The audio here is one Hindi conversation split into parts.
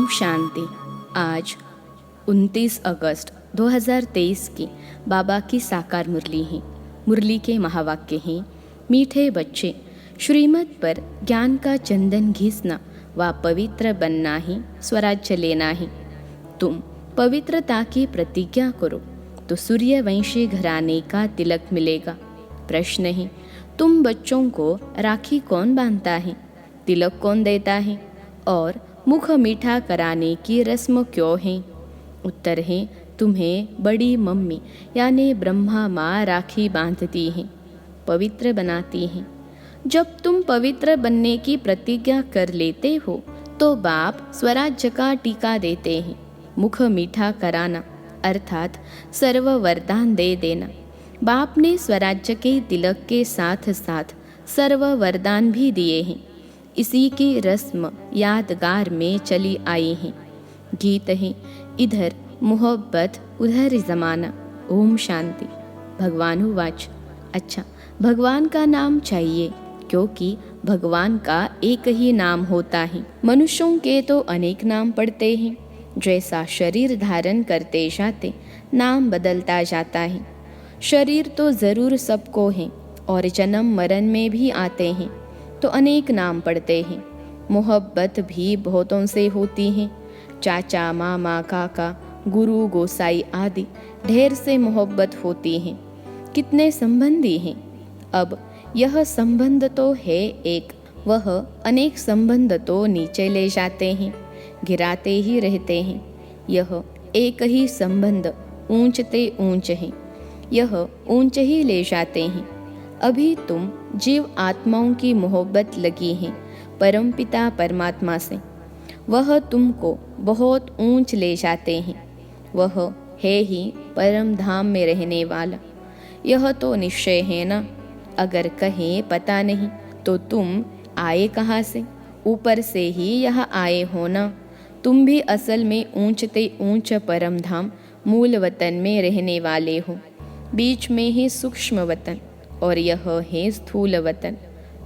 शांति। आज 29 अगस्त 2023 की बाबा की साकार मुरली है। मुरली के महावाक्य हैं, मीठे बच्चे, श्रीमत पर ज्ञान का चंदन घिसना व पवित्र बनना ही स्वराज्य लेना ही। तुम पवित्रता की प्रतिज्ञा करो तो सूर्यवंशी घराने का तिलक मिलेगा। प्रश्न है, तुम बच्चों को राखी कौन बांधता है, तिलक कौन देता है और मुख मीठा कराने की रस्म क्यों है? उत्तर है, तुम्हें बड़ी मम्मी यानी ब्रह्मा माँ राखी बांधती हैं, पवित्र बनाती हैं। जब तुम पवित्र बनने की प्रतिज्ञा कर लेते हो तो बाप स्वराज्य का टीका देते हैं। मुख मीठा कराना अर्थात सर्व वरदान दे देना। बाप ने स्वराज्य के तिलक के साथ साथ सर्व वरदान भी दिए हैं। इसी की रस्म यादगार में चली आई है। गीत है, इधर मोहब्बत उधर जमाना। ओम शांति। भगवानुवाच, अच्छा भगवान का नाम चाहिए क्योंकि भगवान का एक ही नाम होता है। मनुष्यों के तो अनेक नाम पड़ते हैं। जैसा शरीर धारण करते जाते नाम बदलता जाता है। शरीर तो ज़रूर सबको है और जन्म मरण में भी आते हैं तो अनेक नाम पड़ते हैं। मोहब्बत भी बहुतों से होती है। चाचा, मामा, काका, गुरु, गोसाई आदि ढेर से मोहब्बत होती है। कितने संबंधी हैं। अब यह संबंध तो है एक, वह अनेक संबंध तो नीचे ले जाते हैं, गिराते ही रहते हैं। यह एक ही संबंध ऊंचते ऊंच है, यह ऊंच ही ले जाते हैं। अभी तुम जीव आत्माओं की मोहब्बत लगी है परमपिता परमात्मा से। वह तुमको बहुत ऊंच ले जाते हैं। वह है ही परम धाम में रहने वाला। यह तो निश्चय है ना। अगर कहें पता नहीं तो तुम आए कहाँ से? ऊपर से ही यह आए हो ना। तुम भी असल में ऊंचते ऊंच परम धाम मूल वतन में रहने वाले हो। बीच में ही सूक्ष्म वतन और यह है स्थूल वतन।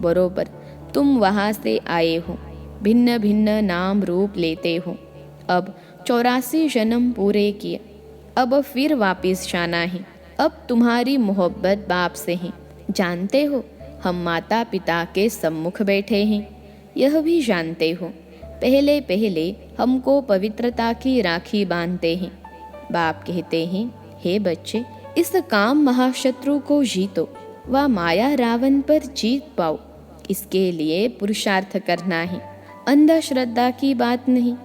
बरोबर तुम वहाँ से आए हो, भिन्न भिन्न नाम रूप लेते हो। अब 84 जन्म पूरे किए, अब फिर वापस जाना है। अब तुम्हारी मोहब्बत बाप से है। जानते हो हम माता पिता के सम्मुख बैठे हैं, यह भी जानते हो। पहले पहले हमको पवित्रता की राखी बांधते हैं। बाप कहते हैं, हे बच्चे, इस काम महाशत्रु को जीतो व माया रावण पर जीत पाओ। इसके लिए पुरुषार्थ करना है, अंधश्रद्धा की बात नहीं।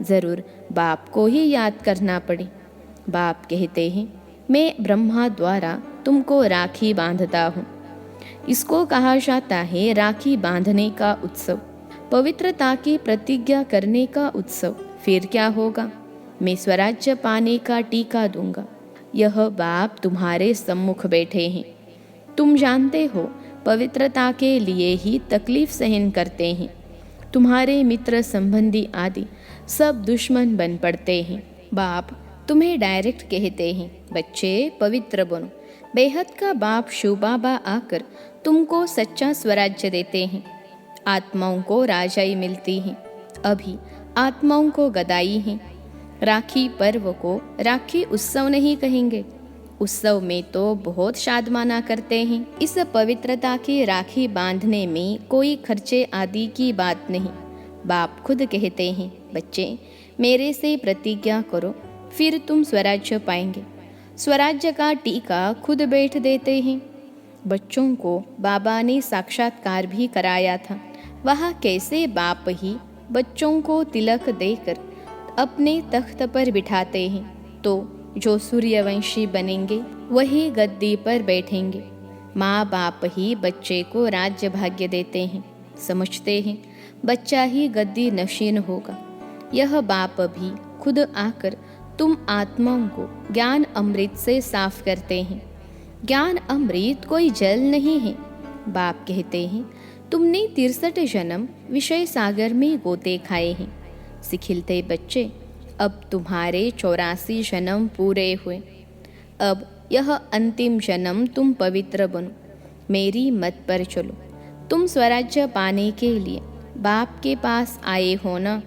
जरूर बाप को ही याद करना पड़े। बाप कहते हैं, मैं ब्रह्मा द्वारा तुमको राखी बांधता हूँ। इसको कहा जाता है राखी बांधने का उत्सव, पवित्रता की प्रतिज्ञा करने का उत्सव। फिर क्या होगा? मैं स्वराज्य पाने का टीका दूंगा। यह बाप तुम्हारे सम्मुख बैठे हैं। तुम जानते हो पवित्रता के लिए ही तकलीफ सहन करते हैं। तुम्हारे मित्र संबंधी आदि सब दुश्मन बन पड़ते हैं। बाप तुम्हें डायरेक्ट कहते हैं, बच्चे पवित्र बनो। बेहद का बाप शिव बाबा आकर तुमको सच्चा स्वराज्य देते हैं। आत्माओं को राजाई मिलती है, अभी आत्माओं को गदाई है। राखी पर्व को राखी उत्सव नहीं कहेंगे। उत्सव में तो बहुत शादमाना करते हैं। इस पवित्रता की राखी बांधने में कोई खर्चे आदि की बात नहीं। बाप खुद कहते हैं, बच्चे मेरे से प्रतिज्ञा करो फिर तुम स्वराज्य पाएंगे। स्वराज्य का टीका खुद बैठ देते हैं। बच्चों को बाबा ने साक्षात्कार भी कराया था। वह कैसे बाप ही बच्चों को तिलक देकर अपने तख्त पर बिठाते हैं, तो जो सूर्यवंशी बनेंगे वही गद्दी पर बैठेंगे। माँ बाप ही बच्चे को राज्य भाग्य देते हैं। समझते हैं बच्चा ही गद्दी नशीन होगा। यह बाप भी खुद आकर तुम आत्माओं को ज्ञान अमृत से साफ करते हैं। ज्ञान अमृत कोई जल नहीं है। बाप कहते हैं, तुमने 63 जन्म विषय सागर में गोते खाए हैं। सिखिलते बच्चे, अब तुम्हारे 84 जन्म पूरे हुए। अब यह अंतिम जन्म तुम पवित्र बनो, मेरी मत पर चलो। तुम स्वराज्य पाने के लिए बाप के पास आए हो ना।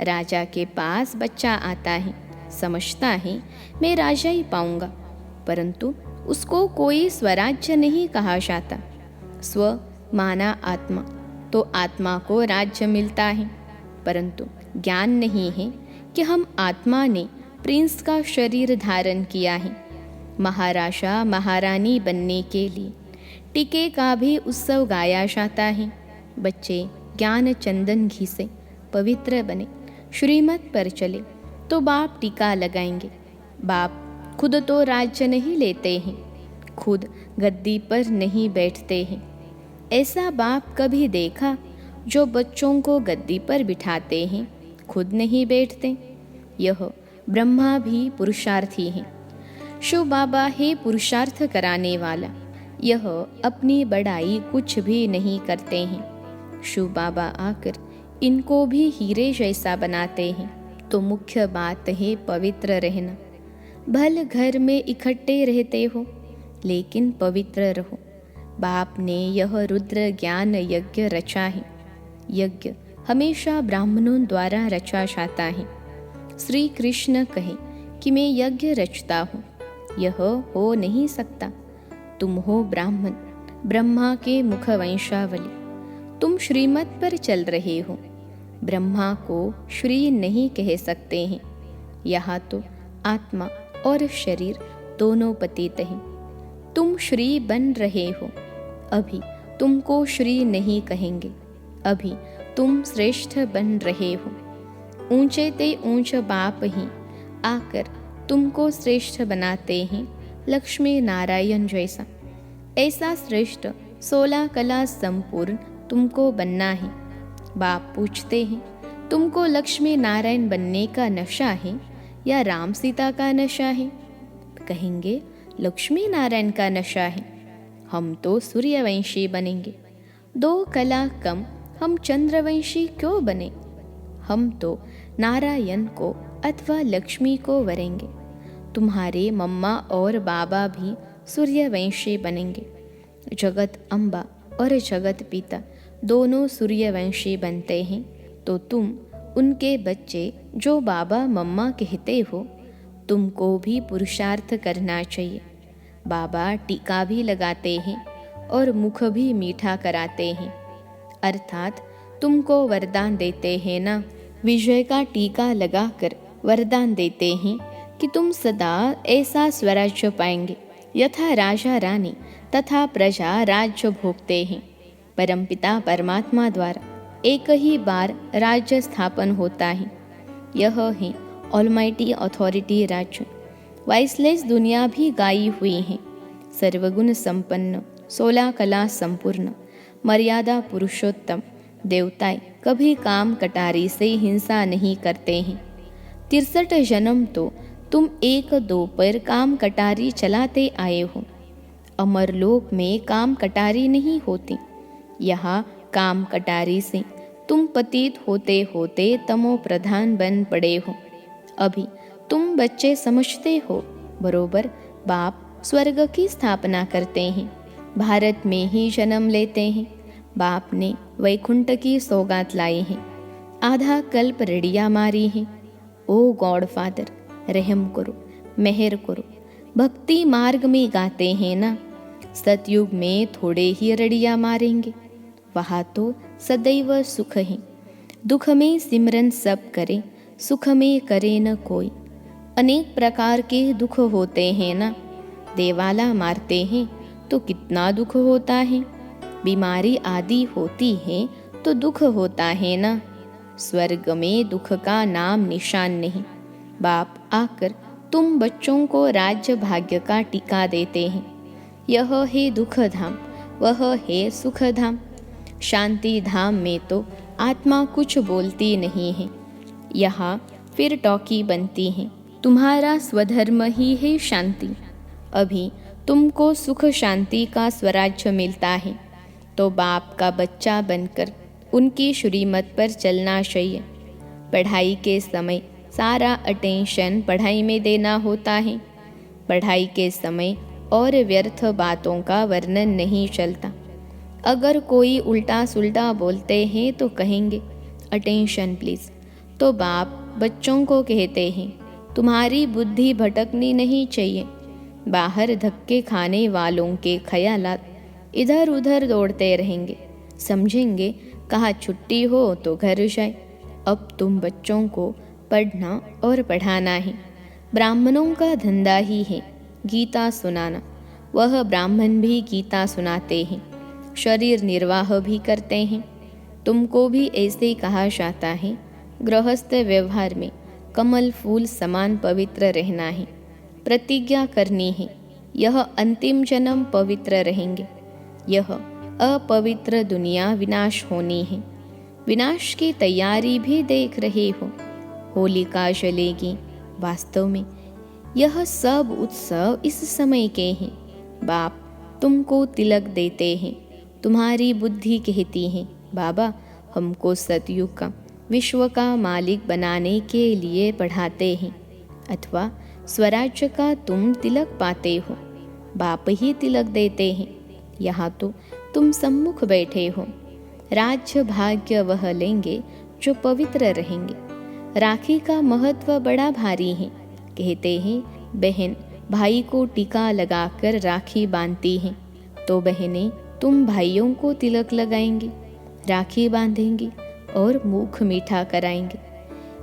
राजा के पास बच्चा आता है, समझता है मैं राजा ही पाऊंगा, परंतु उसको कोई स्वराज्य नहीं कहा जाता। स्व माना आत्मा, तो आत्मा को राज्य मिलता है, परंतु ज्ञान नहीं है कि हम आत्मा ने प्रिंस का शरीर धारण किया है। महाराजा महारानी बनने के लिए टीके का भी उत्सव गाया जाता है। बच्चे ज्ञान चंदन घी से पवित्र बने, श्रीमत पर चले तो बाप टीका लगाएंगे। बाप खुद तो राज्य नहीं लेते हैं, खुद गद्दी पर नहीं बैठते हैं। ऐसा बाप कभी देखा जो बच्चों को गद्दी पर बिठाते हैं, खुद नहीं बैठते? यह ब्रह्मा भी पुरुषार्थी है। शिव बाबा है पुरुषार्थ कराने वाला। यह अपनी बड़ाई कुछ भी नहीं करते हैं। शिव बाबा आकर इनको भी हीरे जैसा बनाते हैं। तो मुख्य बात है पवित्र रहना। भल घर में इकट्ठे रहते हो, लेकिन पवित्र रहो। बाप ने यह रुद्र ज्ञान यज्ञ रचा है। यज्ञ हमेशा ब्राह्मणों द्वारा रचा जाता है। श्री कृष्ण कहे कि मैं यज्ञ रचता हूँ, यह हो नहीं सकता। तुम हो ब्राह्मण, ब्रह्मा के मुख वंशावली। तुम श्रीमत पर चल रहे हो। ब्रह्मा को श्री नहीं कह सकते हैं। यहाँ तो आत्मा और शरीर दोनों पतित हैं। तुम श्री बन रहे हो। अभी तुमको श्री नहीं कहेंगे, अभी तुम श्रेष्ठ बन रहे हो। ऊंचे ते ऊंच बाप ही आकर तुमको श्रेष्ठ बनाते हैं, लक्ष्मी नारायण जैसा। ऐसा श्रेष्ठ 16 कला संपूर्ण तुमको बनना है। बाप पूछते हैं, तुमको लक्ष्मी नारायण बनने का नशा है या राम सीता का नशा है? कहेंगे लक्ष्मी नारायण का नशा है। हम तो सूर्यवंशी बनेंगे। 2 कला कम हम चंद्रवंशी क्यों बने? हम तो नारायण को अथवा लक्ष्मी को वरेंगे। तुम्हारे मम्मा और बाबा भी सूर्यवंशी बनेंगे। जगत अम्बा और जगत पिता दोनों सूर्यवंशी बनते हैं, तो तुम उनके बच्चे जो बाबा मम्मा कहते हो, तुमको भी पुरुषार्थ करना चाहिए। बाबा टीका भी लगाते हैं और मुख भी मीठा कराते हैं, अर्थात तुमको वरदान देते हैं ना। विजय का टीका लगाकर वरदान देते हैं कि तुम सदा ऐसा स्वराज्य पाएंगे यथा राजा रानी तथा प्रजा राज्य भोगते हैं। परमपिता परमात्मा द्वारा एक ही बार राज्य स्थापन होता है। यह है ऑलमाइटी अथॉरिटी राज्य। वाइसलेस दुनिया भी गाई हुई है। सर्वगुण संपन्न, 16 कला संपूर्ण, मर्यादा पुरुषोत्तम देवताएं कभी काम कटारी से हिंसा नहीं करते हैं। 63 जन्म तो तुम 1-2 पर काम कटारी चलाते आए हो। अमरलोक में काम कटारी नहीं होती। यहाँ काम कटारी से तुम पतित होते होते तमो प्रधान बन पड़े हो। अभी तुम बच्चे समझते हो, बरोबर बाप स्वर्ग की स्थापना करते हैं, भारत में ही जन्म लेते हैं। बाप ने वैकुंठ की सौगात लाई है, आधा कल्प रड़िया मारी है। ओ गॉड फादर, रहम करो, मेहर करो। भक्ति मार्ग में गाते हैं ना, सतयुग में थोड़े ही रड़िया मारेंगे, वहाँ तो सदैव सुख है। दुख में सिमरन सब करे, सुख में करे न कोई। अनेक प्रकार के दुख होते हैं ना, देवाला मारते हैं तो कितना दुख होता है। बीमारी आदि होती है तो दुख होता है ना। स्वर्ग में दुख का नाम निशान नहीं। बाप आकर तुम बच्चों को राज्य भाग्य का टीका देते हैं। यह है दुख धाम, वह है सुख धाम। शांति धाम में तो आत्मा कुछ बोलती नहीं है, यहाँ फिर टॉकी बनती है। तुम्हारा स्वधर्म ही है शांति। अभी तुमको सुख शांति का स्वराज्य मिलता है, तो बाप का बच्चा बनकर उनकी श्रीमत पर चलना चाहिए। पढ़ाई के समय सारा अटेंशन पढ़ाई में देना होता है। पढ़ाई के समय और व्यर्थ बातों का वर्णन नहीं चलता। अगर कोई उल्टा सुल्टा बोलते हैं तो कहेंगे अटेंशन प्लीज़, तो बाप बच्चों को कहते हैं, तुम्हारी बुद्धि भटकनी नहीं चाहिए। बाहर धक्के खाने वालों के ख्यालात इधर उधर दौड़ते रहेंगे। समझेंगे कहाँ छुट्टी हो तो घर जाए। अब तुम बच्चों को पढ़ना और पढ़ाना है। ब्राह्मणों का धंधा ही है गीता सुनाना। वह ब्राह्मण भी गीता सुनाते हैं, शरीर निर्वाह भी करते हैं। तुमको भी ऐसे कहा जाता है। गृहस्थ व्यवहार में कमल फूल समान पवित्र रहना है। प्रतिज्ञा करनी है, यह अंतिम जन्म पवित्र रहेंगे। यह अपवित्र दुनिया विनाश होनी है। विनाश की तैयारी भी देख रहे हो। होलिका जलेगी। वास्तव में यह सब उत्सव इस समय के हैं। बाप तुमको तिलक देते हैं। तुम्हारी बुद्धि कहती है, बाबा हमको सतयुग का विश्व का मालिक बनाने के लिए पढ़ाते हैं। अथवा स्वराज्य का तुम तिलक पाते हो। बाप ही तिलक देते हैं। यहाँ तो तुम सम्मुख बैठे हो। राज्य भाग्य वह लेंगे जो पवित्र रहेंगे। राखी का महत्व बड़ा भारी है। कहते हैं बहन भाई को टीका लगाकर राखी बांधती हैं, तो बहनें तुम भाइयों को तिलक लगाएंगी, राखी बांधेंगी और मुख मीठा कराएंगे।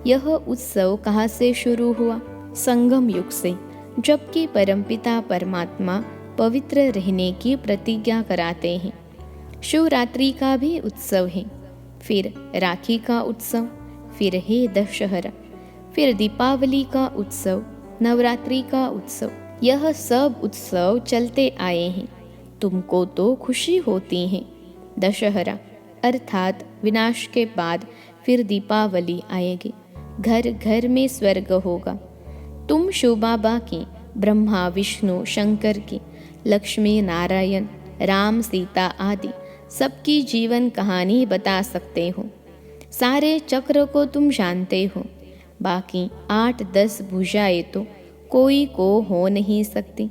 यह उत्सव कहाँ से शुरू हुआ? संगम युग से, जबकि परमपिता परमात्मा पवित्र रहने की प्रतिज्ञा कराते हैं। शिवरात्रि का भी उत्सव है, फिर राखी का उत्सव, फिर है दशहरा, फिर दीपावली का उत्सव, नवरात्रि का उत्सव। यह सब उत्सव चलते आए हैं। तुमको तो खुशी होती है। दशहरा अर्थात विनाश के बाद फिर दीपावली आएगी। घर घर में स्वर्ग होगा। तुम शिव बाबा की, ब्रह्मा विष्णु शंकर की, लक्ष्मी नारायण राम सीता आदि सबकी जीवन कहानी बता सकते हो। सारे चक्र को तुम जानते हो। बाकी 8-10 भुजाएं तो कोई को हो नहीं सकती।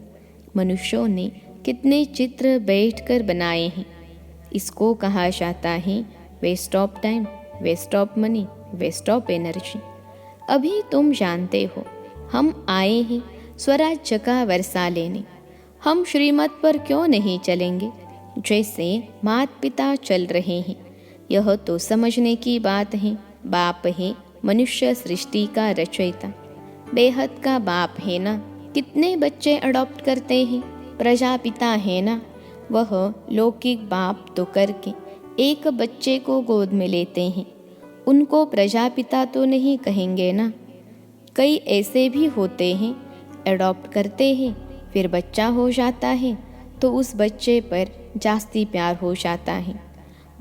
मनुष्यों ने कितने चित्र बैठकर बनाए हैं। इसको कहा जाता है waste of time, waste of money, waste of energy. अभी तुम जानते हो हम आए हैं स्वराज्य का वर्षा लेने। हम श्रीमत पर क्यों नहीं चलेंगे जैसे माता पिता चल रहे हैं? यह तो समझने की बात है। बाप है मनुष्य सृष्टि का रचयिता, बेहद का बाप है ना। कितने बच्चे अडॉप्ट करते हैं? प्रजापिता है ना, वह लौकिक बाप तो करके एक बच्चे को गोद में लेते हैं। उनको प्रजापिता तो नहीं कहेंगे ना। कई ऐसे भी होते हैं, अडॉप्ट करते हैं, फिर बच्चा हो जाता है तो उस बच्चे पर जास्ती प्यार हो जाता है।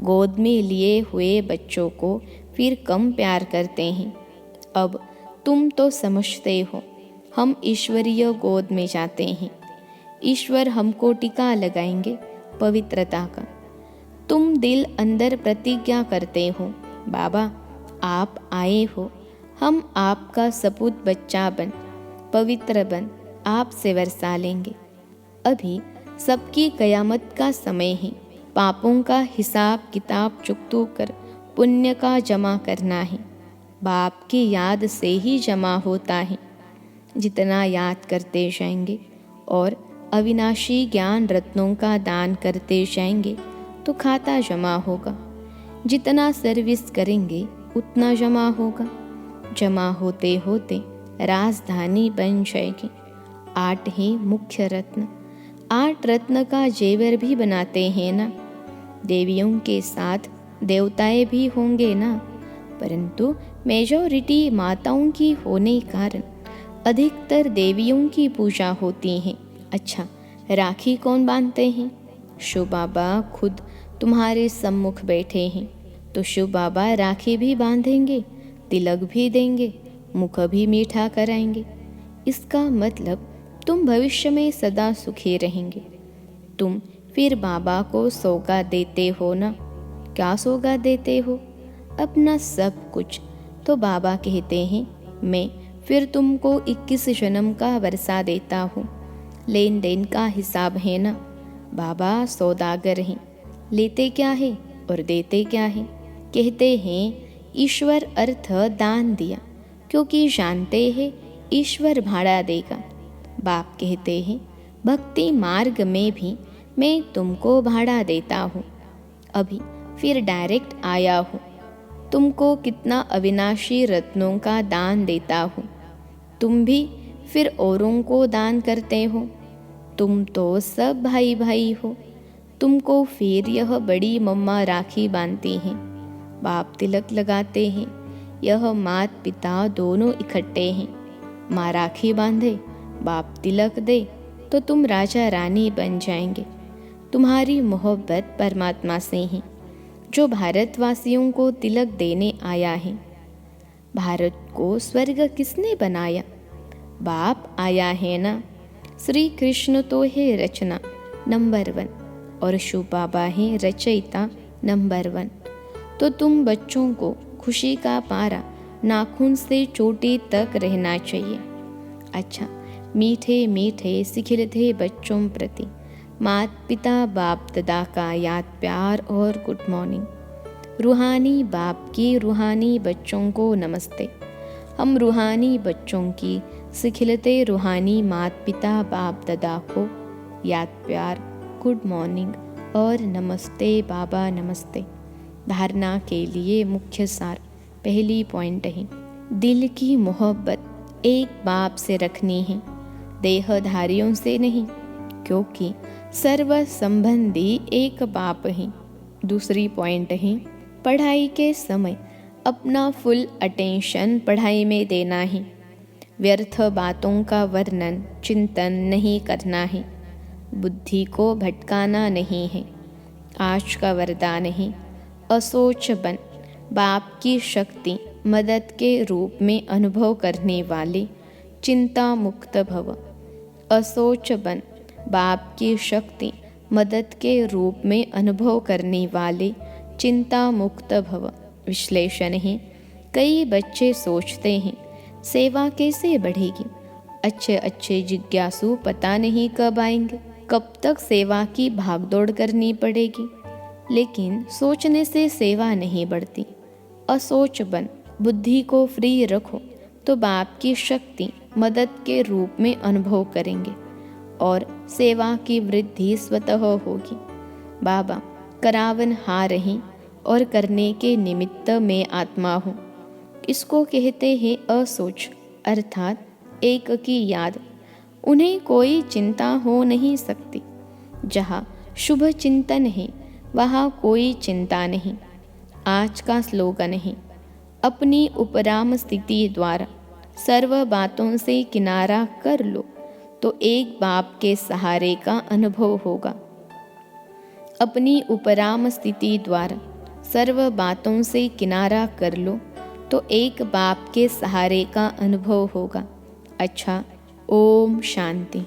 गोद में लिए हुए बच्चों को फिर कम प्यार करते हैं। अब तुम तो समझते हो, हम ईश्वरीय गोद में जाते हैं। ईश्वर हमको टीका लगाएंगे पवित्रता का। तुम दिल अंदर प्रतिज्ञा करते हो, बाबा आप आए हो, हम आपका सपूत बच्चा बन, पवित्र बन, आपसे वर्षा लेंगे। अभी सबकी कयामत का समय है। पापों का हिसाब किताब चुकतू कर पुण्य का जमा करना है। बाप की याद से ही जमा होता है। जितना याद करते जाएंगे और अविनाशी ज्ञान रत्नों का दान करते जाएंगे तो खाता जमा होगा। जितना सर्विस करेंगे उतना जमा होगा। जमा होते होते राजधानी बन जाएगी। 8 ही मुख्य रत्न। 8 रत्न का जेवर भी बनाते हैं ना। देवियों के साथ देवताएं भी होंगे ना, परंतु मेजॉरिटी माताओं की होने कारण अधिकतर देवियों की पूजा होती है। अच्छा, राखी कौन बांधते हैं? शिव बाबा खुद तुम्हारे सम्मुख बैठे हैं, तो शिव बाबा राखी भी बांधेंगे, तिलक भी देंगे, मुख भी मीठा कराएंगे। इसका मतलब तुम भविष्य में सदा सुखी रहेंगे। तुम फिर बाबा को सौगात देते हो ना। क्या सौगात देते हो? अपना सब कुछ। तो बाबा कहते हैं मैं फिर तुमको 21 जन्म का वर्षा देता हूँ। लेन देन का हिसाब है ना। बाबा सौदागर हैं, लेते क्या है और देते क्या है। कहते हैं ईश्वर अर्थ दान दिया, क्योंकि जानते हैं ईश्वर भाड़ा देगा। बाप कहते हैं भक्ति मार्ग में भी मैं तुमको भाड़ा देता हूँ, अभी फिर डायरेक्ट आया हूँ। तुमको कितना अविनाशी रत्नों का दान देता हूँ, तुम भी फिर औरों को दान करते हो। तुम तो सब भाई भाई हो। तुमको फिर यह बड़ी मम्मा राखी बांधती हैं, बाप तिलक लगाते हैं। यह मात पिता दोनों इकट्ठे हैं। माँ राखी बांधे, बाप तिलक दे, तो तुम राजा रानी बन जाएंगे। तुम्हारी मोहब्बत परमात्मा से है, जो भारतवासियों को तिलक देने आया है। भारत को स्वर्ग किसने बनाया? बाप आया है ना। श्री कृष्ण तो है रचना नंबर 1 और शिव बाबा है रचयिता नंबर 1। तो तुम बच्चों को खुशी का पारा नाखून से चोटी तक रहना चाहिए। अच्छा, मीठे मीठे सिखिलते बच्चों प्रति मात पिता बाप दादा का याद प्यार और गुड मॉर्निंग। रूहानी बाप की रूहानी बच्चों को नमस्ते। हम रूहानी बच्चों की सिखिलते रूहानी मात पिता बाप दादा को याद प्यार गुड मॉर्निंग और नमस्ते बाबा नमस्ते। धारणा के लिए मुख्य सार पहली पॉइंट है, दिल की मोहब्बत एक बाप से रखनी है, देहधारियों से नहीं, क्योंकि सर्व संबंधी एक बाप है। दूसरी पॉइंट है, पढ़ाई के समय अपना फुल अटेंशन पढ़ाई में देना है। व्यर्थ बातों का वर्णन चिंतन नहीं करना है। बुद्धि को भटकाना नहीं है। आज का वरदान है, असोच बन। बाप की शक्ति मदद के रूप में अनुभव करने वाले चिंता मुक्त भव। असोच बन। बाप की शक्ति मदद के रूप में अनुभव करने वाले चिंता मुक्त भव। विश्लेषण है, कई बच्चे सोचते हैं सेवा कैसे बढ़ेगी। अच्छे अच्छे जिज्ञासु पता नहीं कब आएंगे, कब तक सेवा की भागदौड़ करनी पड़ेगी। लेकिन सोचने से सेवा नहीं बढ़ती। असोच बन। बुद्धि को फ्री रखो तो बाप की शक्ति मदद के रूप में अनुभव करेंगे और सेवा की वृद्धि स्वतः होगी। बाबा करावन हार हैं और करने के निमित्त में आत्मा हूँ। इसको कहते हैं असोच, अर्थात एक की याद। उन्हें कोई चिंता हो नहीं सकती। जहाँ शुभ चिंतन है वहाँ कोई चिंता नहीं। आज का स्लोगन है, अपनी उपराम स्थिति द्वारा सर्व बातों से किनारा कर लो तो एक बाप के सहारे का अनुभव होगा। अपनी उपराम स्थिति द्वारा सर्व बातों से किनारा कर लो तो एक बाप के सहारे का अनुभव होगा। अच्छा, ओम शांति।